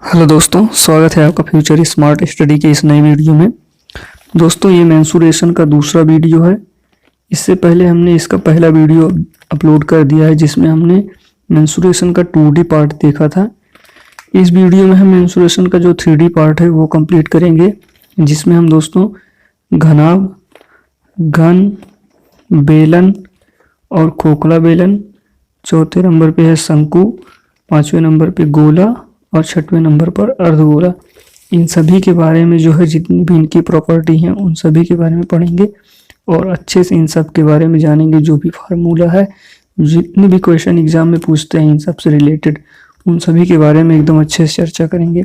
Hello दोस्तों, स्वागत है आपका फ्यूचर स्मार्ट स्टडी के इस नई वीडियो में। दोस्तों, ये मेंसुरेशन का दूसरा वीडियो है। इससे पहले हमने इसका पहला वीडियो अपलोड कर दिया है जिसमें हमने मेंसुरेशन का 2D पार्ट देखा था। इस वीडियो में हम मेंसुरेशन का जो 3D पार्ट है वो कंप्लीट करेंगे, जिसमें हम दोस्तों घनाभ, घन, बेलन और खोखला बेलन, चौथे नंबर पे है शंकु, पांचवें नंबर पे गोला और छठवें नंबर पर अर्धगोला, इन सभी के बारे में जो है जितनी भी इनकी प्रॉपर्टी हैं उन सभी के बारे में पढ़ेंगे और अच्छे से इन सब के बारे में जानेंगे। जो भी फार्मूला है, जितने भी क्वेश्चन एग्जाम में पूछते हैं इन सब से रिलेटेड, उन सभी के बारे में एकदम अच्छे से चर्चा करेंगे।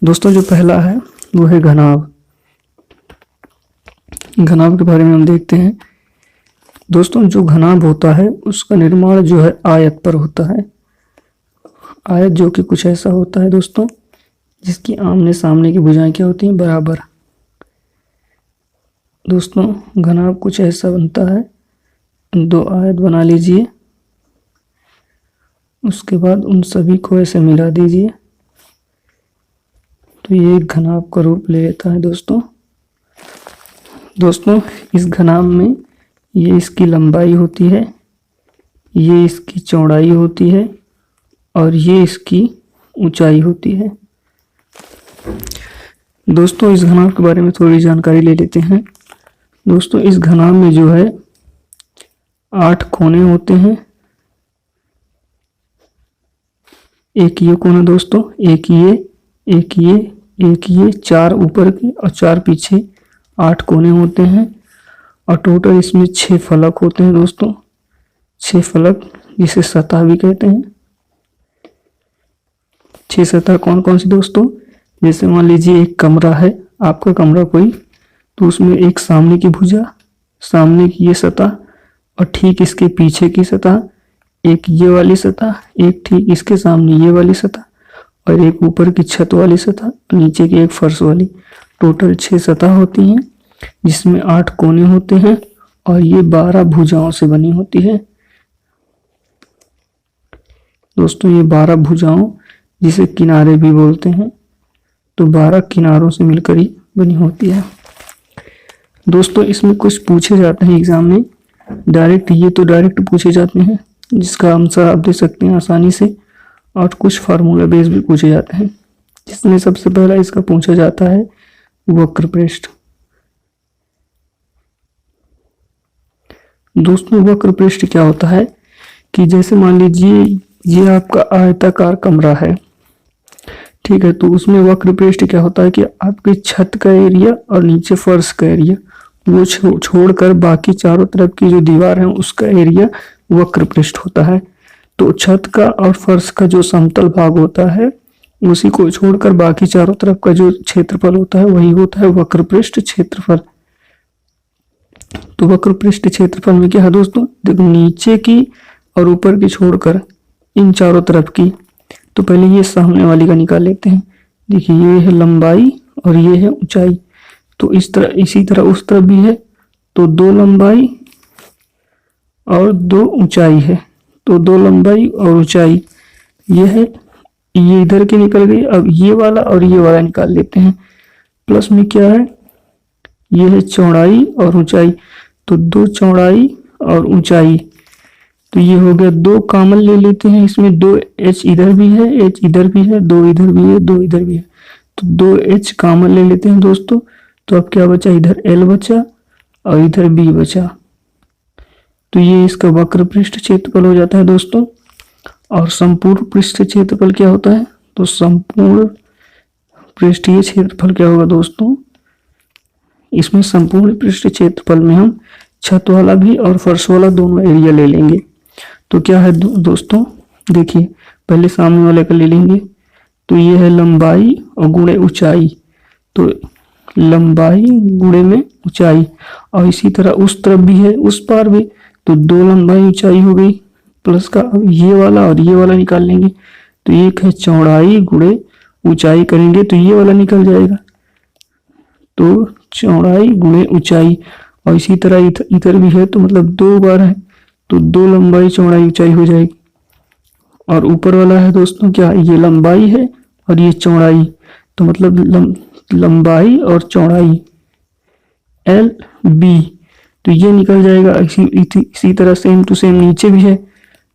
दोस्तों, जो पहला है वो है घनाभ। घनाभ के बारे में हम देखते हैं। दोस्तों, जो घनाभ होता है उसका निर्माण जो है आयत पर होता है। आयत जो कि कुछ ऐसा होता है दोस्तों, जिसकी आमने सामने की भुजाएं क्या होती हैं, बराबर। दोस्तों, घनाभ कुछ ऐसा बनता है, दो आयत बना लीजिए, उसके बाद उन सभी को ऐसे मिला दीजिए तो ये एक घनाभ का रूप ले लेता है। दोस्तों, इस घनाभ में ये इसकी लंबाई होती है, ये इसकी चौड़ाई होती है और ये इसकी ऊंचाई होती है। दोस्तों, इस घनाभ के बारे में थोड़ी जानकारी ले लेते हैं। दोस्तों, इस घनाभ में जो है 8 कोने होते हैं। एक ये कोना दोस्तों, एक ये, एक ये, एक ये, 4 ऊपर के और 4 पीछे, 8 कोने होते हैं और टोटल इसमें 6 फलक होते हैं। दोस्तों, 6 फलक, जिसे सतह भी कहते हैं। 6 सतह कौन कौन सी दोस्तों? जैसे मान लीजिए एक कमरा है, आपका कमरा कोई, तो उसमें एक सामने की भुजा, सामने की ये सतह और ठीक इसके पीछे की सतह, एक ये वाली सतह, एक ठीक इसके सामने ये वाली सतह और एक ऊपर की छत वाली सतह, नीचे की एक फर्श वाली। टोटल 6 सतह होती हैं जिसमें 8 कोने होते हैं और ये 12 भुजाओं से बनी होती है। दोस्तों, ये 12 भुजाओं, जिसे किनारे भी बोलते हैं, तो 12 किनारों से मिलकर ही बनी होती है। दोस्तों, इसमें कुछ पूछे जाते हैं एग्जाम में डायरेक्ट, ये तो डायरेक्ट पूछे जाते हैं जिसका आंसर आप दे सकते हैं आसानी से, और कुछ फार्मूला बेस भी पूछे जाते हैं, जिसमें सबसे पहला इसका पूछा जाता है वक्र पृष्ठ। दोस्तों, वक्र पृष्ठ क्या होता है कि जैसे मान लीजिए ये आपका आयताकार कमरा है, ठीक है, तो उसमें वक्र पृष्ठ क्या होता है कि आपकी छत का एरिया और नीचे फर्श का एरिया वो छोड़कर बाकी चारों तरफ की जो दीवार है उसका एरिया वक्र पृष्ठ होता है। तो छत का और फर्श का जो समतल भाग होता है उसी को छोड़कर बाकी चारों तरफ का जो क्षेत्रफल होता है वही होता है वक्र पृष्ठ क्षेत्रफल। तो वक्र पृष्ठ क्षेत्रफल में क्या है दोस्तों, देखो नीचे की और ऊपर की छोड़कर इन चारों तरफ की, तो पहले ये सामने वाली का निकाल लेते हैं। देखिए, ये है लंबाई और ये है ऊंचाई, तो इसी तरह उस तरफ भी है, तो 2 लंबाई और 2 ऊंचाई है, तो 2 लंबाई और ऊंचाई ये है, ये इधर की निकल गई। अब ये वाला और ये वाला निकाल लेते हैं। प्लस में क्या है, ये है चौड़ाई और ऊंचाई, तो 2 चौड़ाई और ऊंचाई, तो ये हो गया 2 कॉमन ले लेते हैं। इसमें 2 h इधर भी है, h इधर भी है, 2 इधर भी है, 2 इधर भी है, तो 2 h कॉमन ले लेते हैं दोस्तों। तो अब क्या बचा, इधर l बचा और इधर b बचा, तो ये इसका वक्र पृष्ठ क्षेत्रफल हो जाता है दोस्तों। और संपूर्ण पृष्ठ क्षेत्रफल क्या होता है, तो संपूर्ण पृष्ठीय क्षेत्रफल क्या होगा दोस्तों, इसमें संपूर्ण पृष्ठ क्षेत्रफल में हम छत वाला भी और फर्श वाला दोनों एरिया ले लेंगे। तो क्या है दोस्तों, देखिए पहले सामने वाले का ले लेंगे, तो ये है लंबाई और गुणे ऊंचाई, तो लंबाई गुणे में ऊंचाई, और इसी तरह उस तरफ भी है, उस पार भी, तो 2 लंबाई ऊंचाई हो गई प्लस का। अब ये वाला और ये वाला निकाल लेंगे, तो एक है चौड़ाई गुणे ऊंचाई करेंगे तो ये वाला निकल जाएगा, तो चौड़ाई गुणे ऊंचाई, और इसी तरह इधर भी है, तो मतलब 2 बार है, तो 2 लंबाई चौड़ाई ऊंचाई हो जाएगी। और ऊपर वाला है दोस्तों क्या, ये लंबाई है और ये चौड़ाई, तो मतलब लंबाई और चौड़ाई एल बी, तो ये निकल जाएगा। इसी तरह सेम टू सेम नीचे भी है,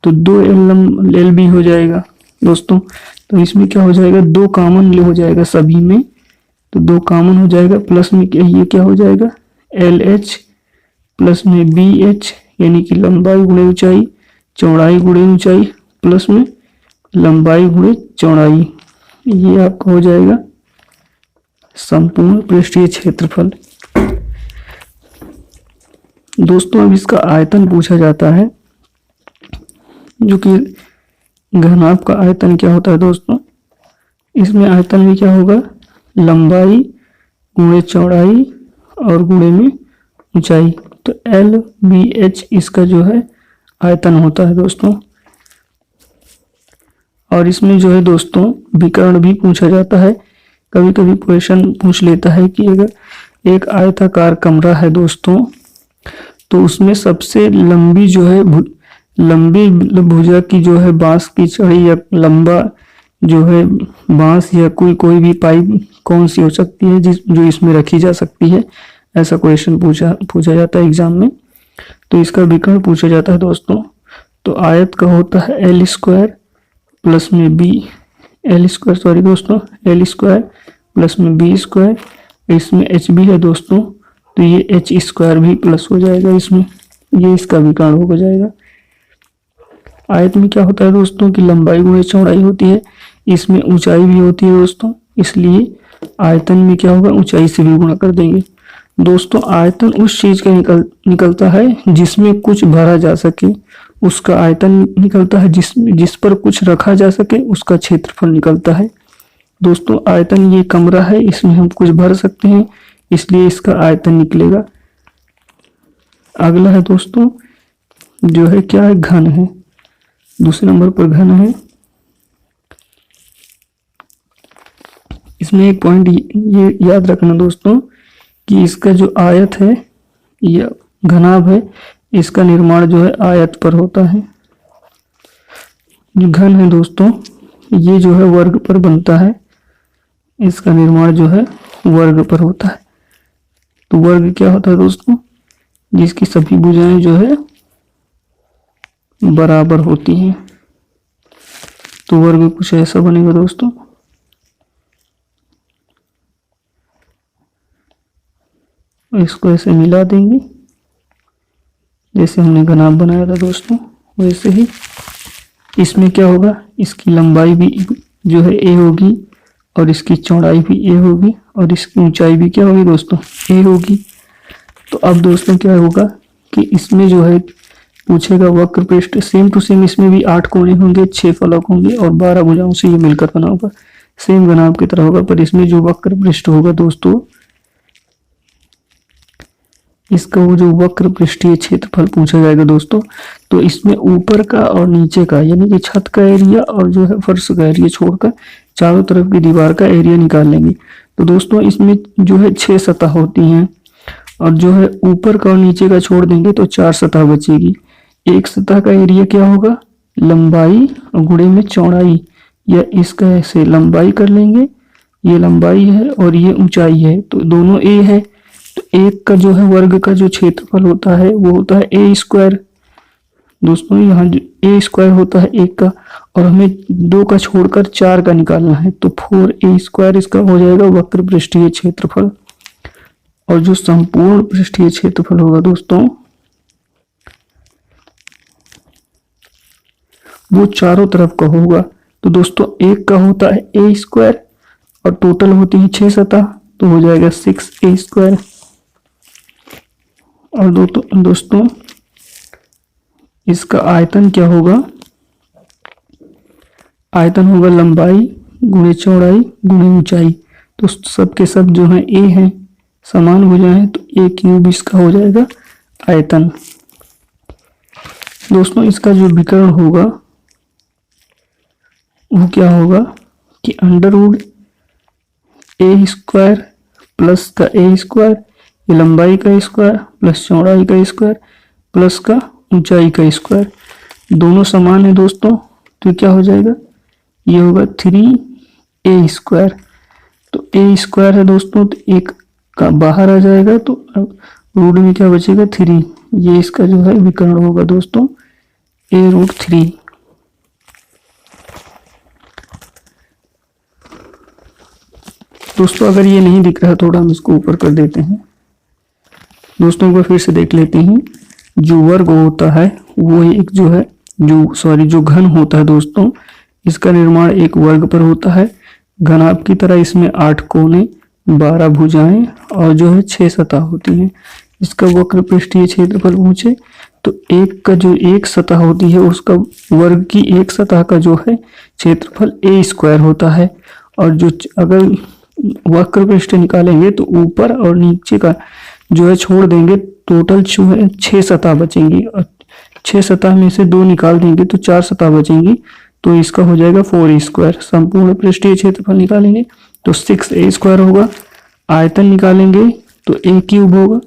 तो 2 एल बी हो जाएगा दोस्तों। तो इसमें क्या हो जाएगा, 2 कॉमन हो जाएगा सभी में, तो 2 कॉमन हो जाएगा। प्लस में ये क्या हो जाएगा, एल एच प्लस में बी एच, यानी कि लंबाई गुणे ऊंचाई, चौड़ाई गुणे ऊंचाई, प्लस में लंबाई गुणे चौड़ाई, ये आपका हो जाएगा संपूर्ण पृष्ठीय क्षेत्रफल। दोस्तों अब इसका आयतन पूछा जाता है, जो कि घनाभ का आयतन क्या होता है दोस्तों। इसमें आयतन में क्या होगा, लंबाई गुणे चौड़ाई और गुणे में ऊंचाई, तो एल बी एच इसका जो है आयतन होता है दोस्तों। और इसमें जो है दोस्तों विकर्ण भी पूछा जाता है। कभी कभी क्वेश्चन पूछ लेता है कि अगर एक आयताकार कमरा है दोस्तों, तो उसमें सबसे लंबी जो है लंबी भुजा की जो है बांस की छड़ी या लंबा जो है बांस या कोई भी पाइप कौन सी हो सकती है जो इसमें रखी जा सकती है, ऐसा क्वेश्चन पूछा जाता है एग्जाम में। तो इसका विकर्ण पूछा जाता है दोस्तों। तो आयत का होता है एल स्क्वायर प्लस में बी, एल स्क्वायर सॉरी दोस्तों, एल स्क्वायर प्लस में बी स्क्वायर, इसमें एच बी है दोस्तों, तो ये एच स्क्वायर भी प्लस हो जाएगा इसमें, ये इसका विकर्ण हो जाएगा। आयत में क्या होता है दोस्तों कि लंबाई गुणे चौड़ाई होती है, इसमें ऊंचाई भी होती है दोस्तों, इसलिए आयतन में क्या होगा, ऊंचाई से भी गुणा कर देंगे दोस्तों। आयतन उस चीज का निकलता है जिसमें कुछ भरा जा सके, उसका आयतन निकलता है। जिस पर कुछ रखा जा सके उसका क्षेत्रफल निकलता है दोस्तों। आयतन ये कमरा है, इसमें हम कुछ भर सकते हैं, इसलिए इसका आयतन निकलेगा। अगला है दोस्तों जो है क्या है, घन है। दूसरे नंबर पर घन है। इसमें एक पॉइंट ये याद रखना दोस्तों कि इसका जो आयत है या घनाभ है, इसका निर्माण जो है आयत पर होता है। जो घन है दोस्तों ये जो है वर्ग पर बनता है, इसका निर्माण जो है वर्ग पर होता है। तो वर्ग क्या होता है दोस्तों, जिसकी सभी भुजाएं जो है बराबर होती हैं। तो वर्ग कुछ ऐसा बनेगा दोस्तों। इसको ऐसे मिला देंगे जैसे हमने घनाभ बनाया था दोस्तों, वैसे ही इसमें क्या होगा, इसकी लंबाई भी जो है ए होगी और इसकी चौड़ाई भी ए होगी और इसकी ऊंचाई भी क्या होगी दोस्तों, ए होगी। तो अब दोस्तों क्या होगा कि इसमें जो है पूछेगा वक्र पृष्ठ, सेम टू सेम इसमें भी 8 कोने होंगे, 6 फलक होंगे और 12 भुजाओं से ये मिलकर बना होगा, सेम घनाभ की तरह होगा। पर इसमें जो वक्र पृष्ठ होगा दोस्तों, इसका वो जो वक्र पृष्ठीय क्षेत्रफल पूछा जाएगा दोस्तों, तो इसमें ऊपर का और नीचे का यानी कि छत का एरिया और जो है फर्श का एरिया छोड़कर चारों तरफ की दीवार का एरिया निकाल लेंगे। तो दोस्तों इसमें जो है 6 सतह होती हैं और जो है ऊपर का और नीचे का छोड़ देंगे तो 4 सतह बचेगी। एक सतह का एरिया क्या होगा, लंबाई और गुणे में चौड़ाई, या इसका ऐसे लंबाई कर लेंगे, ये लंबाई है और ये ऊंचाई है, तो दोनों ए है। तो एक का जो है वर्ग का जो क्षेत्रफल होता है वो होता है ए स्क्वायर दोस्तों, यहाँ ए स्क्वायर होता है एक का, और हमें 2 का छोड़कर 4 का निकालना है, तो 4a स्क्वायर इसका हो जाएगा वक्र पृष्ठीय क्षेत्रफल। और जो संपूर्ण पृष्ठीय क्षेत्रफल होगा दोस्तों वो चारों तरफ का होगा। तो दोस्तों एक का होता है ए स्क्वायर और टोटल होती है 6 सतह, तो हो जाएगा 6a स्क्वायर। और दोस्तों इसका आयतन क्या होगा, आयतन होगा लंबाई गुणे चौड़ाई गुणे ऊंचाई, तो सबके सब जो है ए है, समान हो जाए तो ए क्यूब इसका हो जाएगा आयतन। दोस्तों इसका जो विकर्ण होगा वो क्या होगा कि अंडर रूट ए स्क्वायर प्लस का ए स्क्वायर, ये लंबाई का स्क्वायर प्लस चौड़ाई का स्क्वायर प्लस का ऊंचाई का स्क्वायर, दोनों समान है दोस्तों, तो क्या हो जाएगा, ये होगा 3 ए स्क्वायर। तो ए स्क्वायर है दोस्तों, तो एक का बाहर आ जाएगा, तो रूट में क्या बचेगा 3। ये इसका जो है विकर्ण होगा दोस्तों, a√3। दोस्तों अगर ये नहीं दिख रहा थोड़ा हम इसको ऊपर कर देते हैं। दोस्तों को फिर से देख लेते हैं। जो वर्ग होता है वो एक जो है जो घन होता है दोस्तों, इसका निर्माण एक वर्ग पर होता है। घनाभ की तरह इसमें 8 कोने, 12 भुजाएं और जो है 6 सतह होती हैं। इसका वक्र पृष्ठीय क्षेत्रफल पूछे तो एक का जो एक सतह होती है उसका वर्ग की एक सतह का जो है क्षेत्रफल ए स्क्वायर होता है। और जो अगर वक्र पृष्ठ निकालेंगे तो ऊपर और नीचे का जो है छोड़ देंगे, टोटल जो है 6 सतह बचेंगी और 6 सतह में से 2 निकाल देंगे तो 4 सतह बचेंगी। तो इसका हो जाएगा 4 स्क्वायर। संपूर्ण पृष्ठीय क्षेत्रफल निकालेंगे तो 6a स्क्वायर होगा। आयतन निकालेंगे तो a³ होगा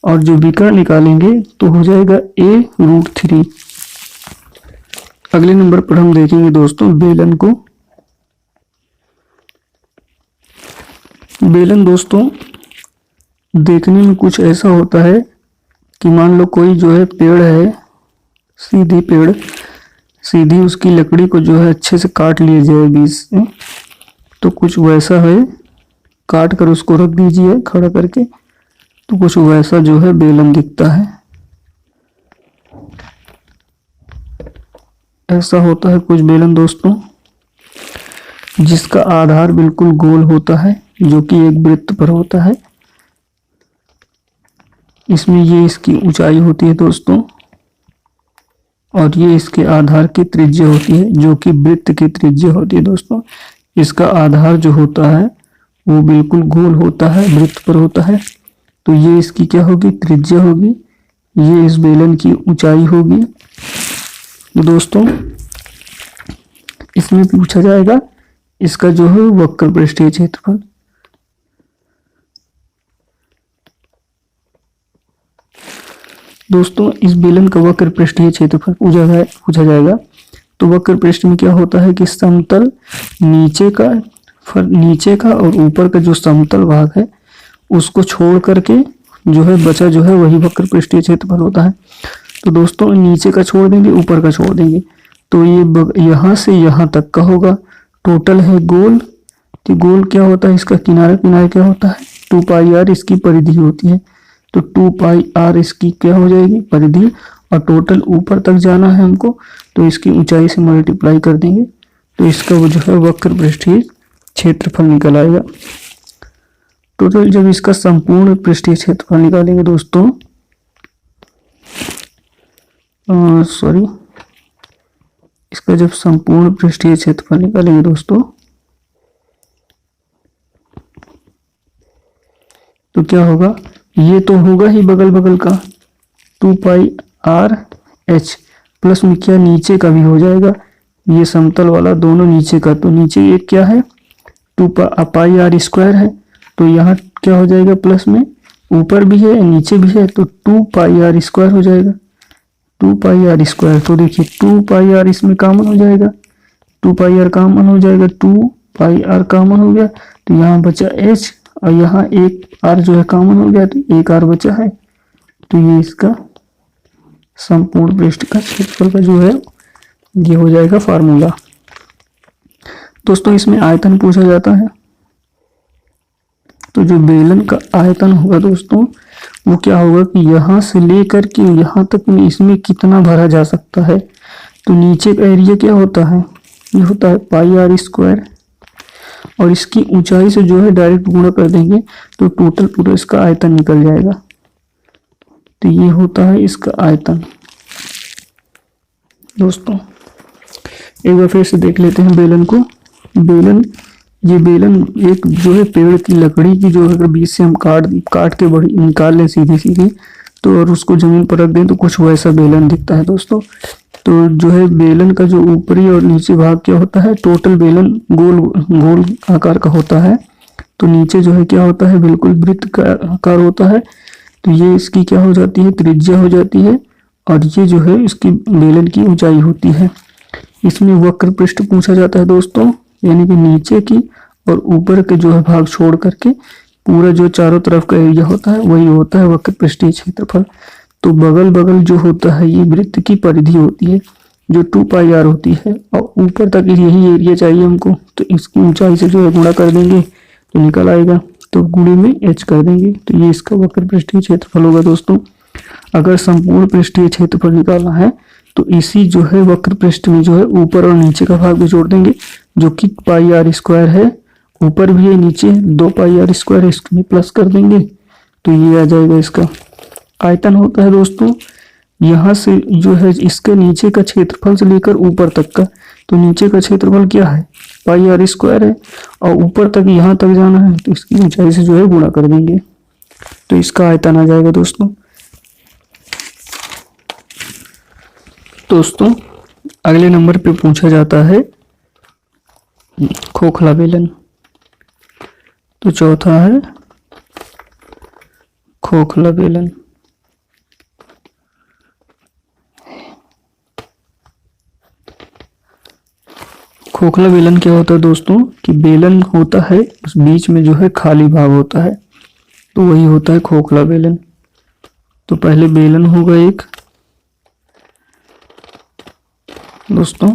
और जो विकर्ण निकालेंगे तो हो जाएगा a√3। अगले नंबर पर हम देखेंगे दोस्तों बेलन को। बेलन दोस्तों देखने में कुछ ऐसा होता है कि मान लो कोई जो है पेड़ है, सीधी उसकी लकड़ी को जो है अच्छे से काट लिया जाए बीच से, तो कुछ वैसा है। काट कर उसको रख दीजिए खड़ा करके, तो कुछ वैसा जो है बेलन दिखता है। ऐसा होता है कुछ बेलन दोस्तों, जिसका आधार बिल्कुल गोल होता है जो कि एक वृत्त पर होता है। इसमें ये इसकी ऊंचाई होती है दोस्तों और ये इसके आधार की त्रिज्या होती है जो कि वृत्त की त्रिज्या होती है दोस्तों। इसका आधार जो होता है वो बिल्कुल गोल होता है, वृत्त पर होता है। तो ये इसकी क्या होगी, त्रिज्या होगी। ये इस बेलन की ऊंचाई होगी। तो दोस्तों इसमें पूछा जाएगा इसका जो है वक्र पृष्ठीय क्षेत्रफल। दोस्तों इस बेलन का वक्र पृष्ठीय क्षेत्रफल पूछा जाएगा। तो वक्र पृष्ठ में क्या होता है कि समतल नीचे का और ऊपर का जो समतल भाग है उसको छोड़ करके जो है बचा जो है वही वक्र पृष्ठीय क्षेत्रफल होता है। तो दोस्तों नीचे का छोड़ देंगे, ऊपर का छोड़ देंगे, तो ये यहाँ से यहाँ तक का होगा। टोटल है गोल, तो गोल क्या होता है, इसका किनारा क्या होता है 2πr इसकी परिधि होती है। तो 2πr इसकी क्या हो जाएगी परिधि, और टोटल ऊपर तक जाना है हमको तो इसकी ऊंचाई से मल्टीप्लाई कर देंगे तो इसका वो जो है वक्र पृष्ठीय क्षेत्रफल निकल आएगा। टोटल जब इसका संपूर्ण पृष्ठीय क्षेत्रफल निकालेंगे दोस्तों, इसका जब संपूर्ण पृष्ठीय क्षेत्रफल निकालेंगे दोस्तों तो क्या होगा, ये तो होगा ही बगल बगल का 2πrh प्लस में क्या नीचे का भी हो जाएगा, ये समतल वाला दोनों नीचे का, तो नीचे एक क्या है 2πr स्क्वायर है, तो यहाँ क्या हो जाएगा प्लस में, ऊपर भी है नीचे भी है तो 2πr स्क्वायर हो जाएगा 2πr स्क्वायर। तो देखिए 2πr इसमें कॉमन हो जाएगा, 2πr कॉमन हो जाएगा, 2πr कॉमन हो गया तो यहाँ बचा h और यहाँ एक r जो है कॉमन हो गया तो एक r बचा है। तो ये इसका संपूर्ण पृष्ठ का क्षेत्रफल का जो है ये हो जाएगा फार्मूला। दोस्तों इसमें आयतन पूछा जाता है, तो जो बेलन का आयतन होगा दोस्तों वो क्या होगा कि यहाँ से लेकर के यहाँ तक में इसमें कितना भरा जा सकता है। तो नीचे का एरिया क्या होता है, ये होता है πr स्क्वायर और इसकी ऊंचाई से जो है डायरेक्ट गुणा कर देंगे तो टोटल पूरा इसका आयतन निकल जाएगा। तो ये होता है इसका आयतन। दोस्तों एक बार फिर से देख लेते हैं बेलन को। ये बेलन एक जो है पेड़ की लकड़ी की जो अगर बीच से हम काट के बड़ी निकाल लें सीधी तो और उसको जमीन पर रख दें तो कुछ वैसा बेलन दिखता है दोस्तों। तो जो है बेलन का जो ऊपरी और नीचे भाग क्या होता है, टोटल बेलन गोल आकार का होता है, तो नीचे जो है क्या होता है बिल्कुल वृत्त का आकार होता है। तो ये इसकी क्या हो जाती है त्रिज्या हो जाती है और ये जो है इसकी बेलन की ऊंचाई होती है। इसमें वक्र पृष्ठ पूछा जाता है दोस्तों, यानी कि नीचे की और ऊपर के जो है भाग छोड़ करके पूरा जो चारों तरफ का एरिया होता है वही होता है वक्र पृष्ठीय क्षेत्रफल। तो बगल बगल जो होता है ये वृत्त की परिधि होती है जो 2πr होती है, और ऊपर तक यही एरिया चाहिए हमको, तो इसकी ऊंचाई से जो है गुणा कर देंगे तो निकल आएगा, तो गुणे में h कर देंगे, तो ये इसका वक्र पृष्ठीय क्षेत्रफल होगा दोस्तों। अगर संपूर्ण पृष्ठीय क्षेत्रफल निकालना है तो इसी जो है वक्र पृष्ठ में जो है ऊपर और नीचे का भाग भी जोड़ देंगे, जो कि πr² है, ऊपर भी है नीचे 2πr² है, इसमें प्लस कर देंगे तो ये आ जाएगा इसका आयतन होता है दोस्तों। यहाँ से जो है इसके नीचे का क्षेत्रफल से लेकर ऊपर तक का, तो नीचे का क्षेत्रफल क्या है πr² है, और ऊपर तक यहाँ तक जाना है तो इसकी ऊंचाई से जो है गुणा कर देंगे तो इसका आयतन आ जाएगा दोस्तों। दोस्तों अगले नंबर पे पूछा जाता है खोखला बेलन। तो चौथा है खोखला बेलन। खोखला बेलन क्या होता है दोस्तों कि बेलन होता है उस बीच में जो है खाली भाग होता है, तो वही होता है खोखला बेलन। तो पहले बेलन होगा एक दोस्तों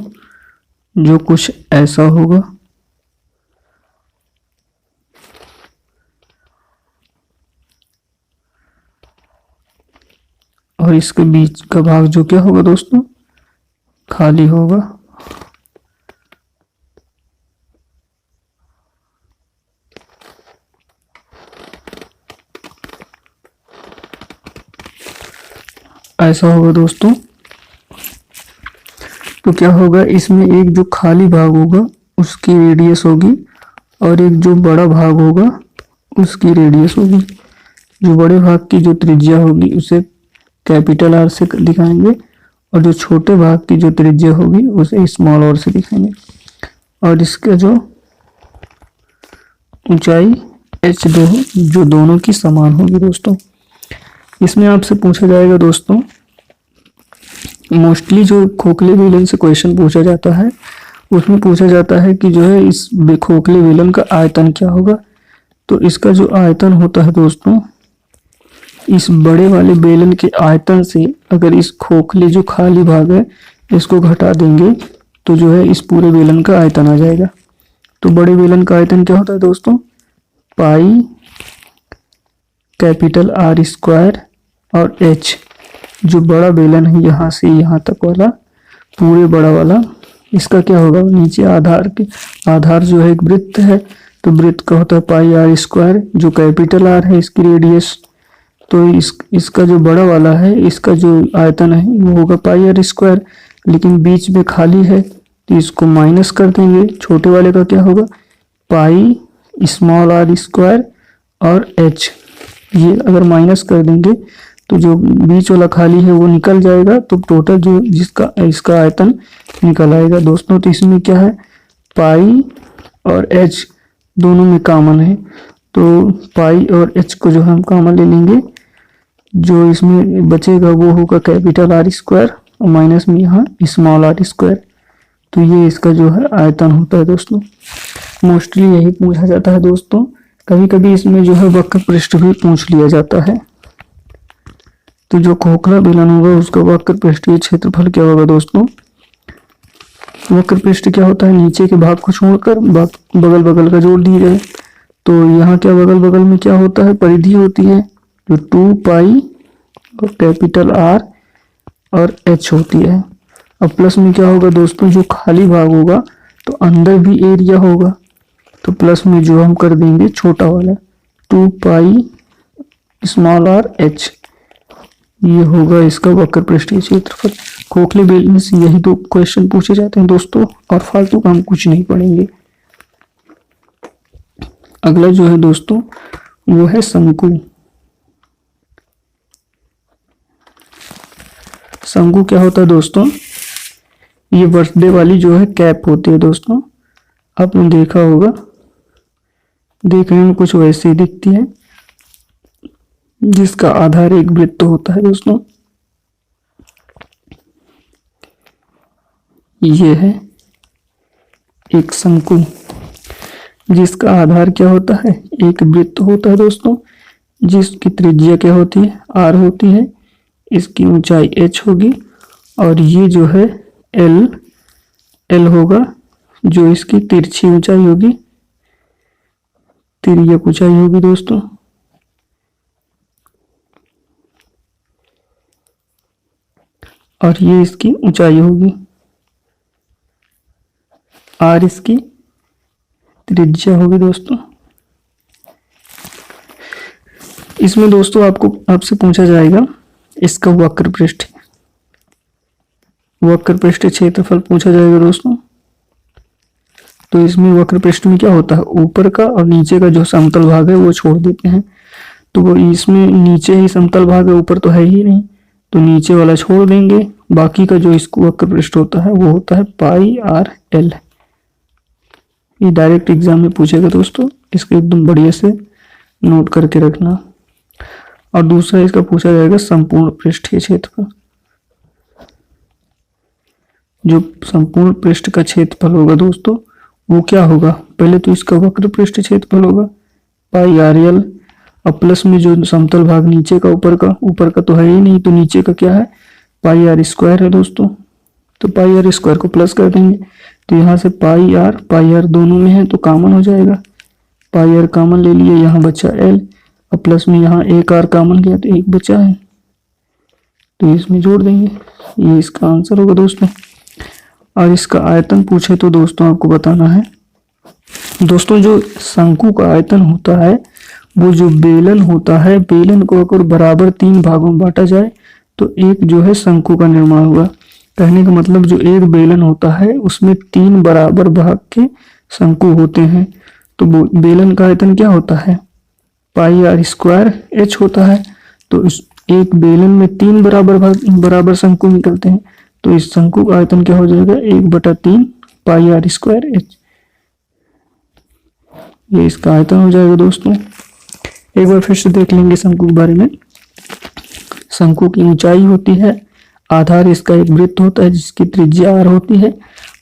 जो कुछ ऐसा होगा, और इसके बीच का भाग जो क्या होगा दोस्तों खाली होगा। ऐसा होगा दोस्तों। तो क्या होगा इसमें एक जो खाली भाग होगा उसकी रेडियस होगी और एक जो बड़ा भाग होगा उसकी रेडियस होगी। जो बड़े भाग की जो त्रिज्या होगी उसे कैपिटल R से दिखाएंगे और जो छोटे भाग की जो त्रिज्या होगी उसे स्मॉल r से दिखाएंगे, और इसका जो ऊंचाई h2 जो दोनों की समान होगी दोस्तों। इसमें आपसे पूछा जाएगा दोस्तों, मोस्टली जो खोखले बेलन से क्वेश्चन पूछा जाता है उसमें पूछा जाता है कि जो है इस खोखले बेलन का आयतन क्या होगा। तो इसका जो आयतन होता है दोस्तों, इस बड़े वाले बेलन के आयतन से अगर इस खोखले जो खाली भाग है इसको घटा देंगे तो जो है इस पूरे बेलन का आयतन आ जाएगा। तो बड़े बेलन का आयतन क्या होता है दोस्तों पाई कैपिटल R² और h। जो बड़ा बेलन है यहाँ से यहाँ तक वाला पूरे बड़ा वाला, इसका क्या होगा नीचे आधार जो है एक वृत्त है, तो वृत्त का होता है πr², जो कैपिटल R है इसकी रेडियस। तो इसका जो बड़ा वाला है इसका जो आयतन है वो होगा πr², लेकिन बीच में खाली है तो इसको माइनस कर देंगे। छोटे वाले का क्या होगा πr² और h, ये अगर माइनस कर देंगे तो जो बीच वाला खाली है वो निकल जाएगा, तो टोटल जो जिसका इसका आयतन निकल आएगा दोस्तों। तो इसमें क्या है पाई और h दोनों में कॉमन है, तो पाई और h को जो हम कॉमन ले लेंगे, जो इसमें बचेगा वो होगा कैपिटल R² और माइनस में यहाँ स्मॉल r²। तो ये इसका जो है आयतन होता है दोस्तों। मोस्टली यही पूछा जाता है दोस्तों। कभी कभी इसमें जो है वक्र पृष्ठ भी पूछ लिया जाता है। तो जो खोखला बेलन होगा उसका वक्र पृष्ठीय क्षेत्रफल क्या होगा दोस्तों। वक्र पृष्ठ क्या होता है नीचे के भाग को छोड़कर बगल बगल का जोड़ दिया जाए। तो यहाँ क्या बगल बगल में क्या होता है परिधि होती है जो 2π और कैपिटल R और h होती है। अब प्लस में क्या होगा दोस्तों जो खाली भाग होगा तो अंदर भी एरिया होगा, तो प्लस में जो हम कर देंगे छोटा वाला 2π स्मॉल r h, ये होगा इसका वक्र पृष्ठीय क्षेत्रफल। खोखले बेलन से यही दो क्वेश्चन पूछे जाते हैं दोस्तों, और फालतू का हम कुछ नहीं पढ़ेंगे। अगला जो है दोस्तों वो है शंकु। शंकु क्या होता है दोस्तों, ये बर्थडे वाली जो है कैप होती है दोस्तों, आपने देखा होगा, देखने में कुछ वैसे ही दिखती है, जिसका आधार एक वृत्त होता है दोस्तों। ये है एक शंकु। जिसका आधार क्या होता है, एक वृत्त होता है दोस्तों, जिसकी त्रिज्या क्या होती है, आर होती है, इसकी ऊंचाई एच होगी, और ये जो है एल एल होगा, जो इसकी तिरछी ऊंचाई होगी, तिर्यक ऊंचाई होगी दोस्तों। और ये इसकी ऊंचाई होगी, आर इसकी त्रिज्या होगी दोस्तों। इसमें दोस्तों आपसे पूछा जाएगा इसका वक्र पृष्ठ क्षेत्रफल पूछा जाएगा दोस्तों। तो इसमें वक्र पृष्ठ में क्या होता है, ऊपर का और नीचे का जो समतल भाग है वो छोड़ देते हैं, तो वो इसमें नीचे ही समतल भाग है, ऊपर तो है ही नहीं, तो नीचे वाला छोड़ देंगे। बाकी का जो इसको वक्र पृष्ठ होता है वो होता है पाई आर एल। ये डायरेक्ट एग्जाम में पूछेगा दोस्तों, इसको एकदम बढ़िया से नोट करके रखना। और दूसरा इसका पूछा जाएगा संपूर्ण पृष्ठ के क्षेत्रफल। जो संपूर्ण पृष्ठ का क्षेत्रफल होगा दोस्तों वो क्या होगा, पहले तो इसका वक्र पृष्ठ क्षेत्रफल होगा पाई आर एल, और प्लस में जो समतल भाग नीचे का ऊपर का तो है ही नहीं, तो नीचे का क्या है, पाई आर स्क्वायर है दोस्तों। तो पाई आर स्क्वायर को प्लस कर देंगे, तो यहाँ से पाई आर दोनों में है तो कॉमन हो जाएगा, पाई आर कॉमन ले लिए, यहाँ बचा एल, और प्लस में यहाँ एक आर कॉमन गया तो एक बचा है, तो इसमें जोड़ देंगे, ये इसका आंसर होगा दोस्तों। और इसका आयतन पूछे तो दोस्तों आपको बताना है दोस्तों, जो शंकु का आयतन होता है वो जो बेलन होता है, बेलन को अगर बराबर 3 भागों में बांटा जाए तो एक जो है शंकु का निर्माण होगा। कहने का मतलब जो एक बेलन होता है उसमें 3 बराबर भाग के शंकु होते हैं, तो बेलन का आयतन क्या होता है, पाई आर स्क्वायर एच होता है। तो इस एक बेलन में 3 बराबर शंकु निकलते हैं, तो इस शंकु का आयतन क्या हो जाएगा, 1/3 पाई आर स्क्वायर एच, ये इसका आयतन हो जाएगा दोस्तों। एक बार फिर से देख लेंगे शंकु के बारे में। शंकु की ऊंचाई होती है, आधार इसका एक वृत्त होता है जिसकी त्रिज्या आर होती है,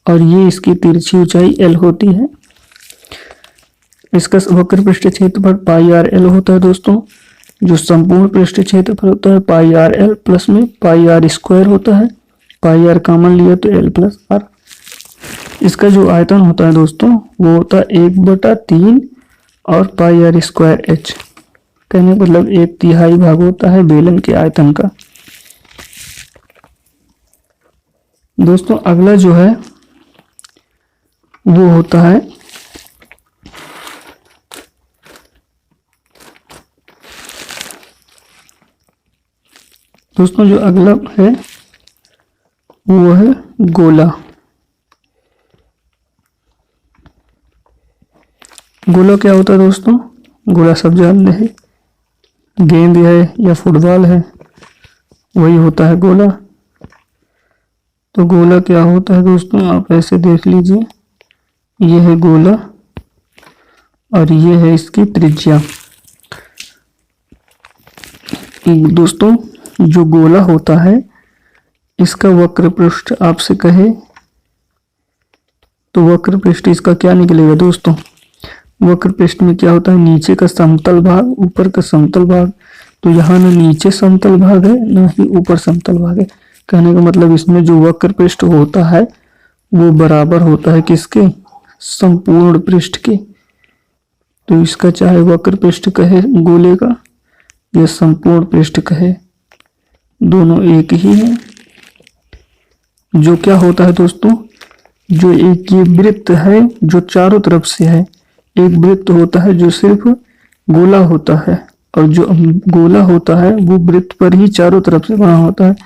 और ये इसकी तिरछी ऊंचाई एल होती है। इसका वक्र पृष्ठ क्षेत्रफल पाई आर एल होता है दोस्तों। जो संपूर्ण पृष्ठ क्षेत्रफल होता है पाई आर एल प्लस में पाई आर स्क्वायर होता है, पाई आर कॉमन लिया तो एल प्लस आर। इसका जो आयतन होता है दोस्तों वो होता है 1/3 और पाई आर स्क्वायर एच, कहने का मतलब 1/3 भाग होता है बेलन के आयतन का। दोस्तों अगला जो है वो होता है दोस्तों, जो अगला है वो है गोला। गोला क्या होता है दोस्तों, गोला सब जानते हैं, गेंद है या फुटबॉल है वही होता है गोला। तो गोला क्या होता है दोस्तों, आप ऐसे देख लीजिए, ये है गोला और ये है इसकी त्रिज्या। दोस्तों जो गोला होता है इसका वक्र पृष्ठ आपसे कहे तो वक्र पृष्ठ इसका क्या निकलेगा दोस्तों, वक्र पृष्ठ में क्या होता है, नीचे का समतल भाग ऊपर का समतल भाग, तो यहाँ ना नीचे समतल भाग है ना ही ऊपर समतल भाग है। कहने का मतलब इसमें जो वक्र पृष्ठ होता है वो बराबर होता है किसके, संपूर्ण पृष्ठ के। तो इसका चाहे वक्र पृष्ठ कहे गोले का या संपूर्ण पृष्ठ कहे, दोनों एक ही है। जो क्या होता है दोस्तों, जो एक ये वृत्त है जो चारों तरफ से है, एक वृत्त होता है जो सिर्फ गोला होता है, और जो गोला होता है वो वृत्त पर ही चारों तरफ से बना होता है।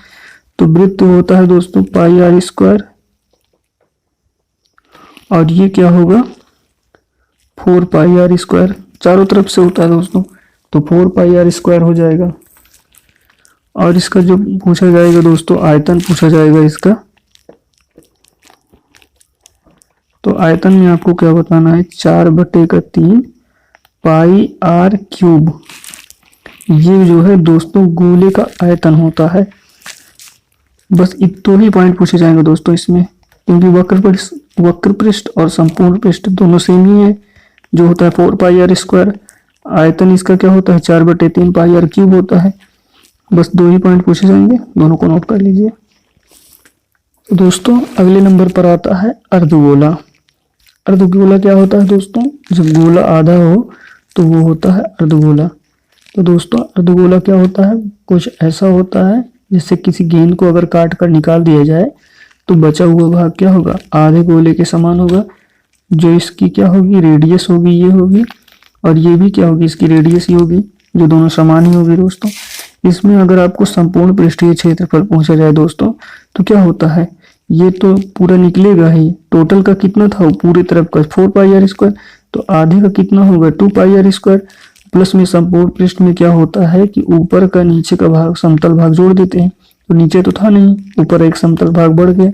तो वृत्त होता है दोस्तों पाई आर स्क्वायर, और ये क्या होगा 4 पाई आर स्क्वायर, चारों तरफ से होता है दोस्तों, तो 4 पाई आर स्क्वायर हो जाएगा। और इसका जो पूछा जाएगा दोस्तों आयतन पूछा जाएगा इसका, तो आयतन में आपको क्या बताना है, 4/3 पाई आर क्यूब। ये जो है दोस्तों गोले का आयतन होता है। बस इतने ही पॉइंट पूछे जाएंगे दोस्तों इसमें, क्योंकि वक्र पृष्ठ और संपूर्ण पृष्ठ दोनों सेम ही है, जो होता है 4πr²। आयतन इसका क्या होता है 4/3πr³ होता है। बस 2 ही पॉइंट पूछे जाएंगे, दोनों को नोट कर लीजिए। तो दोस्तों अगले नंबर पर आता है अर्धगोला। अर्धगोला क्या होता है दोस्तों, जब गोला आधा हो तो वो होता है अर्धगोला। तो दोस्तों अर्धगोला क्या होता है, कुछ ऐसा होता है जैसे किसी गेंद को अगर काट कर निकाल दिया जाए तो बचा हुआ भाग क्या होगा, आधे गोले के समान होगा। जो इसकी क्या होगी, रेडियस होगी, ये होगी, और ये भी क्या होगी, इसकी रेडियस ही होगी, जो दोनों समान ही होगी दोस्तों। इसमें अगर आपको संपूर्ण पृष्ठीय क्षेत्रफल पूछा जाए दोस्तों तो क्या होता है, ये तो पूरा निकलेगा ही। टोटल का कितना था, वो पूरे तरफ का 4πr², तो आधे का कितना होगा 2πr²। प्लस में संपूर्ण पृष्ठ में क्या होता है कि ऊपर का नीचे का भाग समतल भाग जोड़ देते हैं, तो नीचे तो था नहीं, ऊपर एक समतल भाग बढ़ गया,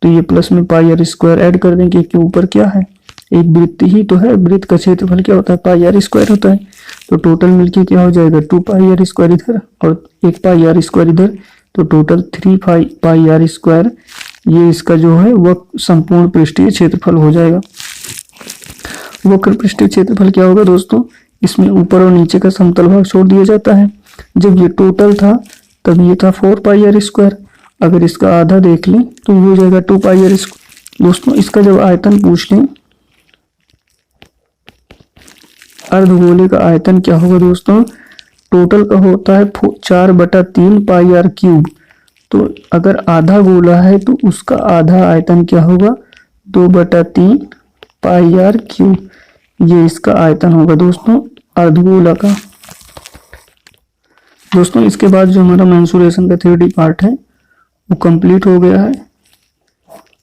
तो ये प्लस में πr² ऐड कर देंगे क्योंकि ऊपर क्या है, एक वृत्त ही तो है, वृत्त का क्षेत्रफल क्या होता है πr² होता है। तो टोटल मिलके क्या हो जाएगा 2πr² इधर और 1πr² इधर, तो टोटल 3πr²। ये इसका जो है वह संपूर्ण पृष्ठीय क्षेत्रफल हो जाएगा। वक्र पृष्ठीय क्षेत्रफल क्या होगा दोस्तों, इसमें ऊपर और नीचे का समतल भाग छोड़ दिया जाता है। जब ये टोटल था तब ये था 4πr², अगर इसका आधा देख लें तो ये हो जाएगा 2πr²। दोस्तों इसका जब आयतन पूछ लें, अर्धगोले का आयतन क्या होगा दोस्तों, टोटल का होता है 4/3πr³। तो अगर आधा गोला है तो उसका आधा आयतन क्या होगा 2/3πr³। ये इसका आयतन होगा दोस्तों अर्धगोला का। दोस्तों इसके बाद जो हमारा मेंसुरेशन का 3D पार्ट है वो कंप्लीट हो गया है।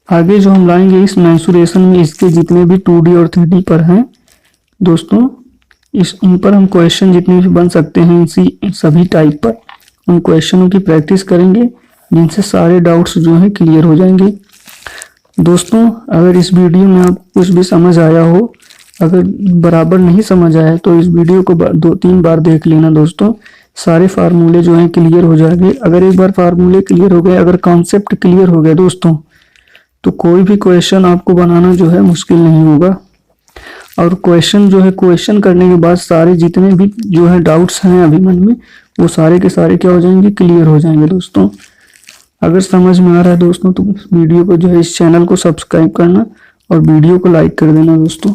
आगे जो हम लाएंगे इस मेंसुरेशन में इसके जितने भी 2D और 3D पर हैं दोस्तों, इन पर हम क्वेश्चन जितने भी बन सकते हैं इन सभी टाइप पर उन क्वेश्चनों की प्रैक्टिस करेंगे, जिनसे सारे डाउट्स जो हैं क्लियर हो जाएंगे। दोस्तों अगर इस वीडियो में आपको कुछ भी समझ आया हो, अगर बराबर नहीं समझ आया तो इस वीडियो को 2-3 बार देख लेना दोस्तों, सारे फार्मूले जो हैं क्लियर हो जाएंगे। अगर एक बार फार्मूले क्लियर हो गए, अगर कॉन्सेप्ट क्लियर हो गया दोस्तों, तो कोई भी क्वेश्चन आपको बनाना जो है मुश्किल नहीं होगा। और क्वेश्चन जो है, क्वेश्चन करने के बाद सारे जितने भी जो है डाउट्स हैं अभी मन में, वो सारे के सारे क्या हो जाएंगे, क्लियर हो जाएंगे दोस्तों। अगर समझ में आ रहा है दोस्तों तो वीडियो को जो है, इस चैनल को सब्सक्राइब करना और वीडियो को लाइक कर देना दोस्तों।